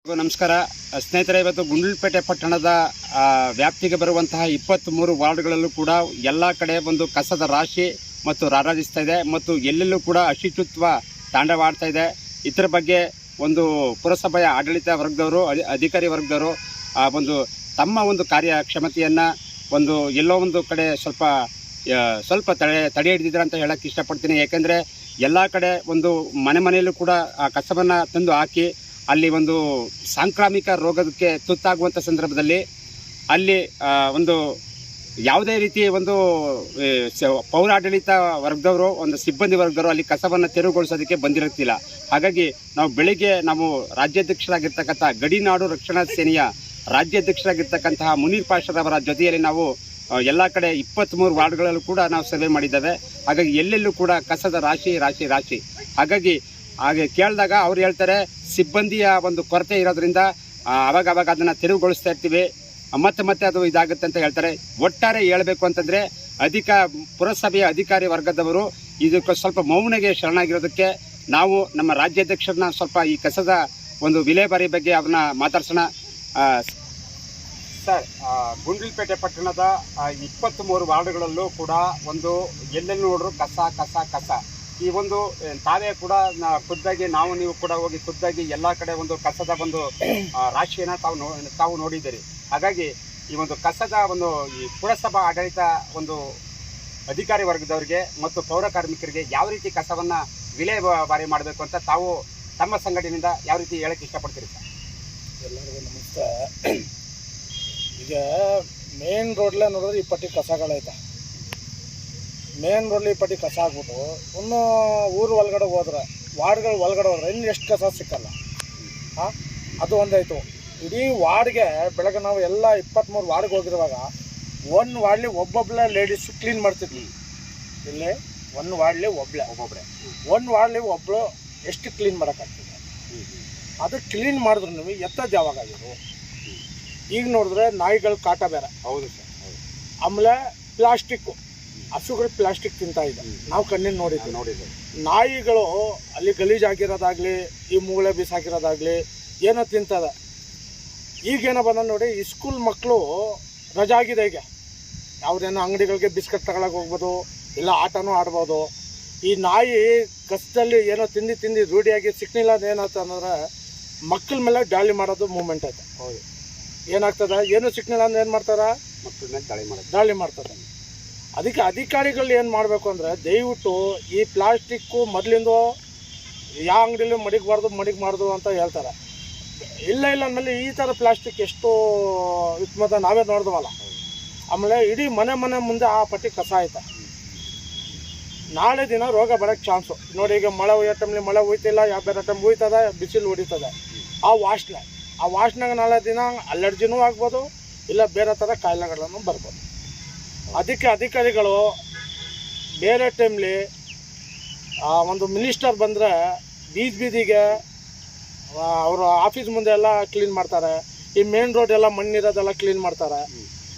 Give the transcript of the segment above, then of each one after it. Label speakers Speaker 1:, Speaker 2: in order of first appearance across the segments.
Speaker 1: ನಮಸ್ಕಾರ ಸ್ನೇಹಿತರೆ, ಇವತ್ತು ಗುಂಡ್ಲುಪೇಟೆ ಪಟ್ಟಣದ ವ್ಯಾಪ್ತಿಗೆ ಬರುವಂತಹ 23 ವಾರ್ಡ್ಗಳಲ್ಲೂ ಕೂಡ ಎಲ್ಲ ಕಡೆ ಒಂದು ಕಸದ ರಾಶಿ ಮತ್ತು ರಾರಾಜಿಸ್ತಾ ಇದೆ ಮತ್ತು ಎಲ್ಲೆಲ್ಲೂ ಕೂಡ ಅಶುಚಿತ್ವ ತಾಂಡವಾಡ್ತಾ ಇದೆ. ಇದರ ಬಗ್ಗೆ ಒಂದು ಪುರಸಭೆಯ ಆಡಳಿತ ವರ್ಗದವರು, ಅಧಿಕಾರಿ ವರ್ಗದವರು ಒಂದು ತಮ್ಮ ಒಂದು ಕಾರ್ಯಕ್ಷಮತೆಯನ್ನು ಒಂದು ಎಲ್ಲೋ ಒಂದು ಕಡೆ ಸ್ವಲ್ಪ ತಡೆ ಹಿಡಿದಿದ್ದಾರೆ ಅಂತ ಹೇಳಕ್ಕೆ ಇಷ್ಟಪಡ್ತೀನಿ. ಯಾಕೆಂದರೆ ಎಲ್ಲ ಕಡೆ ಒಂದು ಮನೆಯಲ್ಲೂ ಕೂಡ ಆ ಕಸವನ್ನು ತಂದು ಹಾಕಿ ಅಲ್ಲಿ ಒಂದು ಸಾಂಕ್ರಾಮಿಕ ರೋಗಕ್ಕೆ ತುತ್ತಾಗುವಂಥ ಸಂದರ್ಭದಲ್ಲಿ ಅಲ್ಲಿ ಒಂದು ಯಾವುದೇ ರೀತಿ ಒಂದು ಪೌರಾಡಳಿತ ವರ್ಗದವರು, ಒಂದು ಸಿಬ್ಬಂದಿ ವರ್ಗದವರು ಅಲ್ಲಿ ಕಸವನ್ನು ತೆರವುಗೊಳಿಸೋದಕ್ಕೆ ಬಂದಿರುತ್ತಿಲ್ಲ. ಹಾಗಾಗಿ ನಾವು ರಾಜ್ಯಾಧ್ಯಕ್ಷರಾಗಿರ್ತಕ್ಕಂಥ ಗಡಿನಾಡು ರಕ್ಷಣಾ ಸೇನೆಯ ರಾಜ್ಯಾಧ್ಯಕ್ಷರಾಗಿರ್ತಕ್ಕಂತಹ ಮುನೀರ್ ಪಾಷರವರ ಜೊತೆಯಲ್ಲಿ ನಾವು ಎಲ್ಲ ಕಡೆ 23 ವಾರ್ಡ್ಗಳಲ್ಲೂ ಕೂಡ ನಾವು ಸರ್ವೆ ಮಾಡಿದ್ದೇವೆ. ಹಾಗಾಗಿ ಎಲ್ಲೆಲ್ಲೂ ಕೂಡ ಕಸದ ರಾಶಿ. ಹಾಗೆ ಕೇಳಿದಾಗ ಅವ್ರು ಹೇಳ್ತಾರೆ, ಸಿಬ್ಬಂದಿಯ ಒಂದು ಕೊರತೆ ಇರೋದ್ರಿಂದ ಅವಾಗ ಅದನ್ನು ತೆರವುಗೊಳಿಸ್ತಾ ಇರ್ತೀವಿ, ಮತ್ತೆ ಅದು ಇದಾಗುತ್ತೆ ಅಂತ ಹೇಳ್ತಾರೆ. ಒಟ್ಟಾರೆ ಹೇಳಬೇಕು ಅಂತಂದರೆ ಪುರಸಭೆಯ ಅಧಿಕಾರಿ ವರ್ಗದವರು ಇದಕ್ಕೆ ಸ್ವಲ್ಪ ಮೌನಗೆ ಶರಣಾಗಿರೋದಕ್ಕೆ ನಾವು ನಮ್ಮ ರಾಜ್ಯಾಧ್ಯಕ್ಷರನ್ನ ಸ್ವಲ್ಪ ಈ ಕಸದ ಒಂದು ವಿಲೇವಾರಿ ಬಗ್ಗೆ ಅವ್ರನ್ನ ಮಾತಾಡ್ಸೋಣ. ಸರ್, ಗುಂಡ್ಲುಪೇಟೆ ಪಟ್ಟಣದ 23 ವಾರ್ಡ್ಗಳಲ್ಲೂ ಕೂಡ ಒಂದು ಎಲ್ಲೆಲ್ಲಿ ನೋಡ್ರು ಕಸ. ಈ ಒಂದು ತಾವೇ ಕೂಡ ಖುದ್ದಾಗಿ ನೀವು ಕೂಡ ಹೋಗಿ ಖುದ್ದಾಗಿ ಎಲ್ಲ ಕಡೆ ಒಂದು ಕಸದ ಒಂದು ರಾಶಿಯನ್ನು ತಾವು ನೋಡಿದ್ದೀರಿ. ಹಾಗಾಗಿ ಈ ಒಂದು ಕಸದ ಒಂದು ಈ ಪುರಸಭಾ ಆಡಳಿತ ಒಂದು ಅಧಿಕಾರಿ ವರ್ಗದವರಿಗೆ ಮತ್ತು ಪೌರ ಕಾರ್ಮಿಕರಿಗೆ ಯಾವ ರೀತಿ ಕಸವನ್ನು ವಿಲೇವಾರಿ ಮಾಡಬೇಕು ಅಂತ ತಾವು ತಮ್ಮ ಸಂಘಟನೆಯಿಂದ ಯಾವ ರೀತಿ ಹೇಳಕ್ಕೆ ಇಷ್ಟಪಡ್ತೀರಿ ಸರ್?
Speaker 2: ಎಲ್ಲರಿಗೂ ನಮಸ್ತೆ. ಈಗ ಮೇನ್ ರೋಡ್ಲೇ ನೋಡಿದ್ರೆ ಈ ಪಟ್ಟಿ ಕಸಗಳೈತೆ. ಮೇನ್ ರೋಡ್ಲಿ ಈ ಪಟ್ಟಿ ಕಸ ಆಗ್ಬಿಟ್ಟು ಇನ್ನು ಊರು ಒಳಗಡೆ ಹೋದ್ರೆ, ವಾರ್ಡ್ಗಳು ಒಳಗಡೆ ಹೋದ್ರೆ ಇನ್ನು ಎಷ್ಟು ಕಸ ಸಿಕ್ಕಲ್ಲ. ಅದು ಒಂದಾಯಿತು. ಇಡೀ ವಾರ್ಡ್ಗೆ ಬೆಳಗ್ಗೆ ನಾವು ಎಲ್ಲ 23 ವಾರ್ಡ್ಗೆ ಹೋಗಿರುವಾಗ ಒಂದು ವಾರ್ಡ್ಲಿ ಒಬ್ಬೊಬ್ಬಳೆ ಲೇಡೀಸ್ ಕ್ಲೀನ್ ಮಾಡ್ತಿದ್ವಿ. ಇಲ್ಲಿ ಒಂದು ವಾರ್ಡ್ಲಿ ಒಂದು ವಾರ್ಡ್ಲಿ ಒಬ್ಬಳು ಎಷ್ಟು ಕ್ಲೀನ್ ಮಾಡೋಕ್ಕಾಗ್ತದೆ? ಅದು ಕ್ಲೀನ್ ಮಾಡಿದ್ರು ನೀವು ಎತ್ತದ ಯಾವಾಗ ಆಗಿದ್ರು. ಈಗ ನೋಡಿದ್ರೆ ನಾಯಿಗಳ ಕಾಟ ಬೇರೆ.
Speaker 1: ಹೌದು ಸರ್.
Speaker 2: ಆಮೇಲೆ ಪ್ಲಾಸ್ಟಿಕ್ಕು, ಹಸುಗಳು ಪ್ಲಾಸ್ಟಿಕ್ ತಿಂತಾ ಇದೆ. ನಾವು ಕಣ್ಣಿನ ನೋಡಿದ್ವಿ. ನಾಯಿಗಳು ಅಲ್ಲಿ ಗಲೀಜಾಗಿರೋದಾಗಲಿ, ಈ ಮೂಳೆ ಬೀಸಾಕಿರೋದಾಗಲಿ ಏನೋ ತಿಂತದೆ. ಈಗೇನೋ ಬಂದ ನೋಡಿ, ಈ ಸ್ಕೂಲ್ ಮಕ್ಕಳು ರಜಾ ಆಗಿದೆ. ಈಗ ಯಾವುದೇನೋ ಅಂಗಡಿಗಳಿಗೆ ಬಿಸ್ಕೆಟ್ ತಗೊಳಕ್ಕೆ ಹೋಗ್ಬೋದು, ಇಲ್ಲ ಆಟನೂ ಆಡ್ಬೋದು. ಈ ನಾಯಿ ಕಸದಲ್ಲಿ ಏನೋ ತಿಂದು ರೂಢಿಯಾಗಿ ಸಿಕ್ನಿಲ್ಲ ಏನಾಗ್ತದೆ ಅಂದ್ರೆ ಮಕ್ಕಳ ಮೇಲೆ ದಾಳಿ ಮಾಡೋದು ಮೂಮೆಂಟ್ ಐತೆ.
Speaker 1: ಹೌದು.
Speaker 2: ಏನಾಗ್ತದೆ, ಏನು ಸಿಕ್ನಿಲ್ಲ ಅಂದ್ರೆ ಏನು ಮಾಡ್ತಾರೆ?
Speaker 1: ಮಕ್ಕಳ ಮೇಲೆ
Speaker 2: ದಾಳಿ ಮಾಡ್ತಾರೆ. ಅದಕ್ಕೆ ಅಧಿಕಾರಿಗಳು ಏನು ಮಾಡಬೇಕು ಅಂದರೆ, ದಯವಿಟ್ಟು ಈ ಪ್ಲಾಸ್ಟಿಕ್ಕು ಮೊದಲಿಂದ ಯಾವ ಅಂಗಡಿಲಿ ಮಡಿಗಬಾರ್ದು ಅಂತ ಹೇಳ್ತಾರೆ. ಇಲ್ಲ ಅಂದಮೇಲೆ ಈ ಥರ ಪ್ಲಾಸ್ಟಿಕ್ ಎಷ್ಟು ವಿಸ್ಮತ ನಾವೇ ನೋಡಿದ್ವಲ್ಲ. ಆಮೇಲೆ ಇಡೀ ಮನೆ ಮುಂದೆ ಆ ಪಟ್ಟಿ ಕಸ ಆಯ್ತಾ. ನಾಳೆ ದಿನ ರೋಗ ಬರೋಕ್ಕೆ ಚಾನ್ಸು ನೋಡಿ. ಈಗ ಮಳೆ ಹುಯ್ಯೋ ಟೈಮ್ಲಿ ಮಳೆ ಹುಯ್ತಿಲ್ಲ, ಯಾವ ಬೇರೆ ಟೈಮ್ ಹುಯ್ತದೆ, ಬಿಸಿಲು ಹೊಡಿತದೆ. ಆ ವಾಸನೆಗೆ ನಾಳೆ ದಿನ ಅಲರ್ಜಿನೂ ಆಗ್ಬೋದು, ಇಲ್ಲ ಬೇರೆ ಥರ ಕಾಯಿಲೆಗಳನ್ನು ಬರ್ಬೋದು. ಅದಕ್ಕೆ ಅಧಿಕಾರಿಗಳು ಬೇರೆ ಟೈಮ್ಲಿ ಒಂದು ಮಿನಿಸ್ಟರ್ ಬಂದರೆ ಬೀದಿಗೆ ಅವರು ಆಫೀಸ್ ಮುಂದೆ ಎಲ್ಲ ಕ್ಲೀನ್ ಮಾಡ್ತಾರೆ. ಈ ಮೇನ್ ರೋಡ್ ಎಲ್ಲ ಮಣ್ಣಿರೋದೆಲ್ಲ ಕ್ಲೀನ್ ಮಾಡ್ತಾರೆ.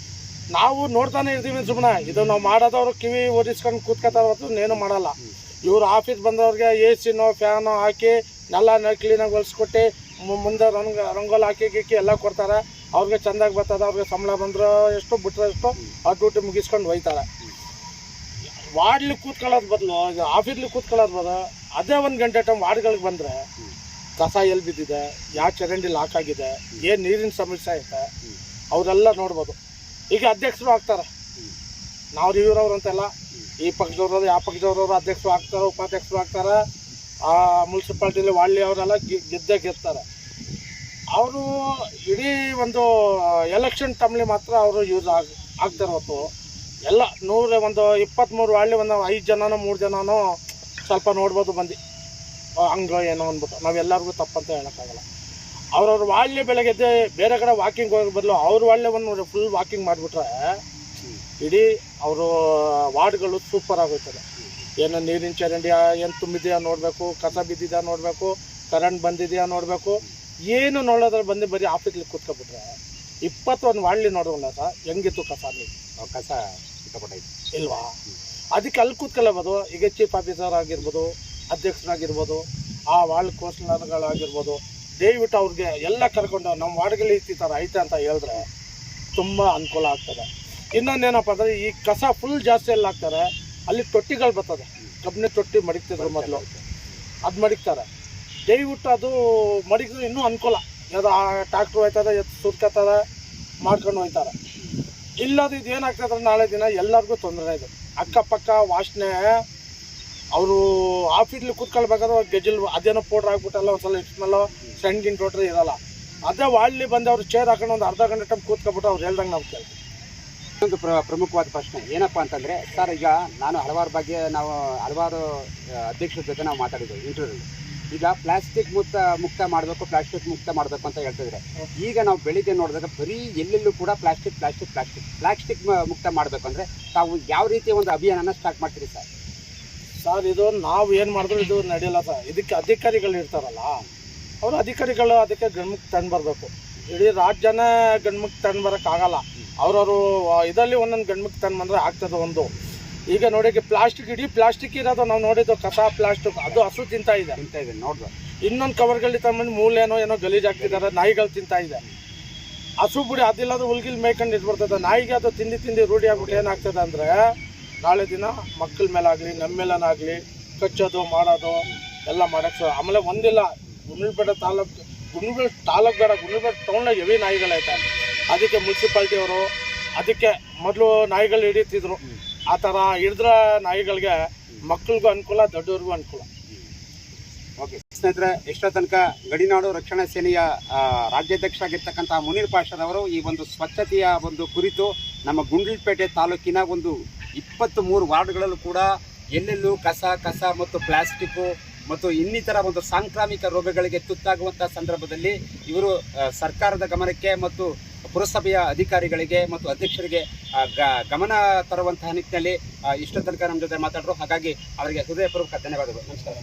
Speaker 2: ನಾವು ನೋಡ್ತಾನೆ ಇರ್ತೀವಿ ಸುಮ್ಮನೆ. ಇದು ನಾವು ಮಾಡೋದವ್ರು ಕಿವಿ ಒದಿಸ್ಕೊಂಡು ಕೂತ್ಕೊತಾರೆ ಹೊತ್ತು ಏನೂ ಮಾಡಲ್ಲ. ಇವರು ಆಫೀಸ್ ಬಂದವ್ರಿಗೆ AC ಫ್ಯಾನೋ ಹಾಕಿ ನೆಲ ಕ್ಲೀನಾಗಿ ಹೊಲಿಸ್ಕೊಟ್ಟು ಮುಂದೆ ರಂಗೋಲಿ ಹಾಕಿ ಎಲ್ಲ ಕೊಡ್ತಾರೆ. ಅವ್ರಿಗೆ ಚೆಂದಾಗಿ ಬರ್ತದೆ. ಅವ್ರಿಗೆ ಸಂಬಳ ಬಂದ್ರೆ ಎಷ್ಟು, ಬಿಟ್ಟರೆ ಎಷ್ಟು, ಆ ಡ್ಯೂಟಿ ಮುಗಿಸ್ಕೊಂಡು ಹೋಯ್ತಾರೆ. ವಾರ್ಡ್ಲಿ ಕೂತ್ಕೊಳ್ಳೋದು ಬದಲು ಆಫೀಸ್ಲಿ ಕೂತ್ಕೊಳ್ಳೋದು ಬದಲು ಅದೇ 1 ಗಂಟೆ ಟೈಮ್ ವಾರ್ಡ್ಗಳಿಗೆ ಬಂದರೆ ಕಸ ಎಲ್ಲಿ ಬಿದ್ದಿದೆ, ಯಾವ ಚರಂಡಿ ಲಾಕ್ ಆಗಿದೆ, ಏನು ನೀರಿನ ಸಮಸ್ಯೆ ಐತೆ, ಅವರೆಲ್ಲ ನೋಡ್ಬೋದು. ಈಗ ಅಧ್ಯಕ್ಷರು ಆಗ್ತಾರೆ. ನಾವು ಇವ್ರವ್ರು ಅಂತೆಲ್ಲ ಈ ಪಕ್ಷದವ್ರವ್ರು ಯಾವ ಪಕ್ಷದವ್ರವ್ರು ಅಧ್ಯಕ್ಷರು ಆಗ್ತಾರೆ, ಉಪಾಧ್ಯಕ್ಷರು ಆಗ್ತಾರೆ. ಆ ಮುನ್ಸಿಪಾಲ್ಟಿಲಿ ವಾರ್ಡ್ಲಿ ಅವರೆಲ್ಲ ಗೆದ್ದಿರ್ತಾರೆ. ಅವರು ಇಡೀ ಒಂದು ಎಲೆಕ್ಷನ್ ಟೈಮ್ಲಿ ಮಾತ್ರ ಅವರು ಯೂಸ್ ಆಗ್ತಾರೆ ಹೊತ್ತು ಎಲ್ಲ 23 ವಾರ್ಡ್ಲಿ ಒಂದು 5 ಜನನೋ 3 ಜನನೋ ಸ್ವಲ್ಪ ನೋಡ್ಬೋದು ಬಂದು ಹಂಗೆ ಏನೋ ಅಂದ್ಬಿಟ್ಟು. ನಾವೆಲ್ಲರಿಗೂ ತಪ್ಪಂತ ಹೇಳೋಕ್ಕಾಗಲ್ಲ. ಅವ್ರವ್ರ ವಾರ್ಡ್ಲಿ ಬೆಳಗ್ಗೆ ಬೇರೆ ಕಡೆ ವಾಕಿಂಗ್ ಹೋಗೋ ಬದಲು ಅವ್ರ ವಾರ್ಡ್ಲಿ ಒಂದು ಫುಲ್ ವಾಕಿಂಗ್ ಮಾಡಿಬಿಟ್ರೆ ಇಡೀ ಅವರು ವಾರ್ಡ್ಗಳು ಸೂಪರ್ ಆಗೋಯ್ತದೆ. ಏನೋ ನೀರಿನ ಚರಂಡಿ ಏನು ತುಂಬಿದೆಯಾ ನೋಡಬೇಕು, ಕಸ ಬಿದ್ದಿದೆಯಾ ನೋಡಬೇಕು, ಕರೆಂಟ್ ಬಂದಿದೆಯಾ ನೋಡಬೇಕು. ಏನು ನೋಡೋದ್ರಲ್ಲಿ ಬಂದು ಬರೀ ಆಫೀಸ್ಲಿ ಕೂತ್ಕೊಬಿಟ್ರೆ 21 ವಾರ್ಡ್ಲಿ ನೋಡೋಲ್ಲ ಸರ್. ಹೆಂಗಿತ್ತು ಕಸ ಸಿಕ್ಕಾಪಟ್ಟೈತಿ ಇಲ್ವಾ? ಅದಕ್ಕೆ ಅಲ್ಲಿ ಕೂತ್ಕೊಳ್ಳಬಹುದು. ಈಗ ಚೀಫ್ ಆಫೀಸರ್ ಆಗಿರ್ಬೋದು, ಅಧ್ಯಕ್ಷರಾಗಿರ್ಬೋದು, ಆ ವಾರ್ಡ್ ಕೌನ್ಸಿಲರ್ಗಳಾಗಿರ್ಬೋದು, ದಯವಿಟ್ಟು ಅವ್ರಿಗೆ ಎಲ್ಲ ಕರ್ಕೊಂಡು ನಮ್ಮ ವಾರ್ಡ್ಗಳಲ್ಲಿ ಈ ಥರ ಐತೆ ಅಂತ ಹೇಳಿದ್ರೆ ತುಂಬ ಅನುಕೂಲ ಆಗ್ತದೆ. ಇನ್ನೊಂದೇನಪ್ಪ ಅಂದರೆ ಈ ಕಸ ಫುಲ್ ಜಾಸ್ತಿ ಎಲ್ಲ ಹಾಕ್ತಾರೆ, ಅಲ್ಲಿ ತೊಟ್ಟಿಗಳು ಬರ್ತದೆ, ಕಬ್ಬಿನ ತೊಟ್ಟಿ ಮಡಿಗ್ತಿದ್ರು ಮೊದಲು, ಅದು ಮಡಿಗ್ತಾರೆ. ದಯವಿಟ್ಟು ಅದು ಮಡಿಗಿದ್ರೆ ಇನ್ನೂ ಅನುಕೂಲ. ಯಾವ್ದು ಟ್ಯಾಕ್ಟ್ರು ಹೋಯ್ತದೆ, ಎತ್ತು ಸುರ್ಕತ್ತದೆ, ಮಾಡ್ಕೊಂಡು ಹೋಗ್ತಾರೆ. ಇಲ್ಲದು ಇದು ಏನಾಗ್ತದೆ ನಾಳೆ ದಿನ ಎಲ್ಲರಿಗೂ ತೊಂದರೆ ಇದೆ. ಅಕ್ಕಪಕ್ಕ ವಾಸನೆ, ಅವರು ಆಫೀಸ್ಲಿ ಕೂತ್ಕೊಳ್ಬೇಕಾದ್ರೆ ಗೆಜಲ್ ಅದೇನೋ ಪೌಡ್ರ್ ಹಾಕ್ಬಿಟ್ಟಲ್ಲ, ಒಂದ್ಸಲ ಇಟ್ಮೇಲೋ ಸಣ್ಣ ಟೋಟ್ರಿ ಇರಲ್ಲ. ಅದೇ ವಾಳ್ಲಿ ಬಂದು ಅವ್ರು ಚೇರ್ ಹಾಕೊಂಡು ಒಂದು ಅರ್ಧ ಗಂಟೆ ಟೈಮ್ ಕೂತ್ಕೊಬಿಟ್ಟು ಅವ್ರು ಹೇಳ್ದಂಗೆ ನಾವು ಕೇಳ್ತೀವಿ.
Speaker 1: ಒಂದು ಪ್ರಮುಖವಾದ ಪ್ರಶ್ನೆ ಏನಪ್ಪ ಅಂತಂದರೆ ಸರ್, ಈಗ ನಾನು ಹಲವಾರು ಅಧ್ಯಕ್ಷರ ಜೊತೆ ನಾವು ಮಾತಾಡಿದ್ವಿ ಇಂಟರ್ವ್ಯೂಲ್ಲಿ. ಈಗ ಪ್ಲಾಸ್ಟಿಕ್ ಮುಕ್ತ ಮಾಡಬೇಕು, ಪ್ಲಾಸ್ಟಿಕ್ ಮುಕ್ತ ಮಾಡಬೇಕು ಅಂತ ಹೇಳ್ತಿದ್ರೆ, ಈಗ ನಾವು ಬೆಳಿಗ್ಗೆ ನೋಡಿದಾಗ ಬರೀ ಎಲ್ಲೆಲ್ಲೂ ಕೂಡ ಪ್ಲಾಸ್ಟಿಕ್ ಮುಕ್ತ ಮಾಡಬೇಕು ಅಂದರೆ ತಾವು ಯಾವ ರೀತಿಯ ಒಂದು ಅಭಿಯಾನನ ಸ್ಟಾರ್ಟ್ ಮಾಡ್ತೀರಿ ಸರ್?
Speaker 2: ಸರ್, ಇದು ನಾವು ಏನು ಮಾಡಿದ್ರು ಇದು ನಡೆಯಲ್ಲ ಸರ್. ಇದಕ್ಕೆ ಅಧಿಕಾರಿಗಳು ಇರ್ತಾರಲ್ಲ, ಅವರು ಅಧಿಕಾರಿಗಳು ಅದಕ್ಕೆ ಗಣ್ಮುಖ್ ತಂದು ಬರಬೇಕು. ಇಡೀ ರಾಜ್ಯನೇ ಗಣ್ಮುಖ್ ತಂದು ಬರೋಕ್ಕಾಗಲ್ಲ. ಅವ್ರವರು ಇದರಲ್ಲಿ ಒಂದೊಂದು ಗಣ್ಮುಖ್ ತಂದು ಬಂದರೆ ಆಗ್ತದೆ. ಒಂದು ಈಗ ನೋಡಿ ಪ್ಲಾಸ್ಟಿಕ್, ಇಡೀ ಪ್ಲಾಸ್ಟಿಕ್ ಇರೋದು ನಾವು ನೋಡಿದ್ದು ಕಸ ಪ್ಲಾಸ್ಟಿಕ್, ಅದು ಹಸು ತಿಂತಾ ಇದೆ ನೋಡ್ದು. ಇನ್ನೊಂದು ಕವರ್ಗಳಲ್ಲಿ ತಗೊಂಡು ಮೂಲೇನೋ ಏನೋ ಗಲೀಜು ಹಾಕ್ತಿದ್ದಾರೆ, ನಾಯಿಗಳು ತಿಂತಾ ಇದೆ. ಹಸು ಬಿಡಿ, ಅದಿಲ್ಲಾದ್ರೂ ಹುಲ್ಗಿಲ್ ಮೇಯ್ಕೊಂಡು ಇಟ್ಬಿಡ್ತದೆ. ನಾಯಿಗೆ ಅದು ತಿಂದು ರೂಢಿ ಆಗ್ಬಿಟ್ಟು ಏನಾಗ್ತದೆ ಅಂದರೆ ನಾಳೆ ದಿನ ಮಕ್ಕಳ ಮೇಲಾಗಲಿ ನಮ್ಮ ಮೇಲನಾಗಲಿ ಕಚ್ಚೋದು ಮಾಡೋದು ಎಲ್ಲ ಮಾಡೋಕ್ಕೆ. ಆಮೇಲೆ ಒಂದಿಲ್ಲ, ಗುಂಡ್ಲುಪೇಟೆ ತಾಲೂಕು ಬೇಡ, ಗುಂಡ್ಲುಪೇಟೆ ಟೌನ್ನಾಗ ಹೆವಿ ನಾಯಿಗಳೈತೆ. ಅದಕ್ಕೆ ಮುನ್ಸಿಪಾಲ್ಟಿಯವರು ಅದಕ್ಕೆ ಮೊದಲು ನಾಯಿಗಳು ಹಿಡಿತಿದ್ರು. ಆ ಥರ ಹಿಡಿದ್ರ ನಾಯಿಗಳಿಗೆ ಮಕ್ಕಳಿಗೂ ಅನುಕೂಲ, ದೊಡ್ಡವ್ರಿಗೂ ಅನುಕೂಲ.
Speaker 1: ಓಕೆ ಸ್ನೇಹಿತರೆ, ಎಷ್ಟೋ ತನಕ ಗಡಿನಾಡು ರಕ್ಷಣಾ ಸೇನೆಯ ರಾಜ್ಯಾಧ್ಯಕ್ಷರಾಗಿರ್ತಕ್ಕಂಥ ಮುನೀರ್ ಪಾಷರವರು ಈ ಒಂದು ಸ್ವಚ್ಛತೆಯ ಒಂದು ಕುರಿತು ನಮ್ಮ ಗುಂಡ್ಲುಪೇಟೆ ತಾಲೂಕಿನ ಒಂದು 23 ವಾರ್ಡ್ಗಳಲ್ಲೂ ಕೂಡ ಎಲ್ಲೆಲ್ಲೂ ಕಸ ಮತ್ತು ಪ್ಲಾಸ್ಟಿಕ್ಕು ಮತ್ತು ಇನ್ನಿತರ ಒಂದು ಸಾಂಕ್ರಾಮಿಕ ರೋಗಗಳಿಗೆ ತುತ್ತಾಗುವಂಥ ಸಂದರ್ಭದಲ್ಲಿ ಇವರು ಸರ್ಕಾರದ ಗಮನಕ್ಕೆ ಮತ್ತು ಪುರಸಭೆಯ ಅಧಿಕಾರಿಗಳಿಗೆ ಮತ್ತು ಅಧ್ಯಕ್ಷರಿಗೆ ಗಮನ ತರುವಂತಹ ನಿಟ್ಟಿನಲ್ಲಿ ಇಷ್ಟೋ ತನಕ ನಮ್ಮ ಜೊತೆ ಮಾತಾಡರು. ಹಾಗಾಗಿ ಅವರಿಗೆ ಹೃದಯಪೂರ್ವಕ ಧನ್ಯವಾದಗಳು. ನಮಸ್ಕಾರ.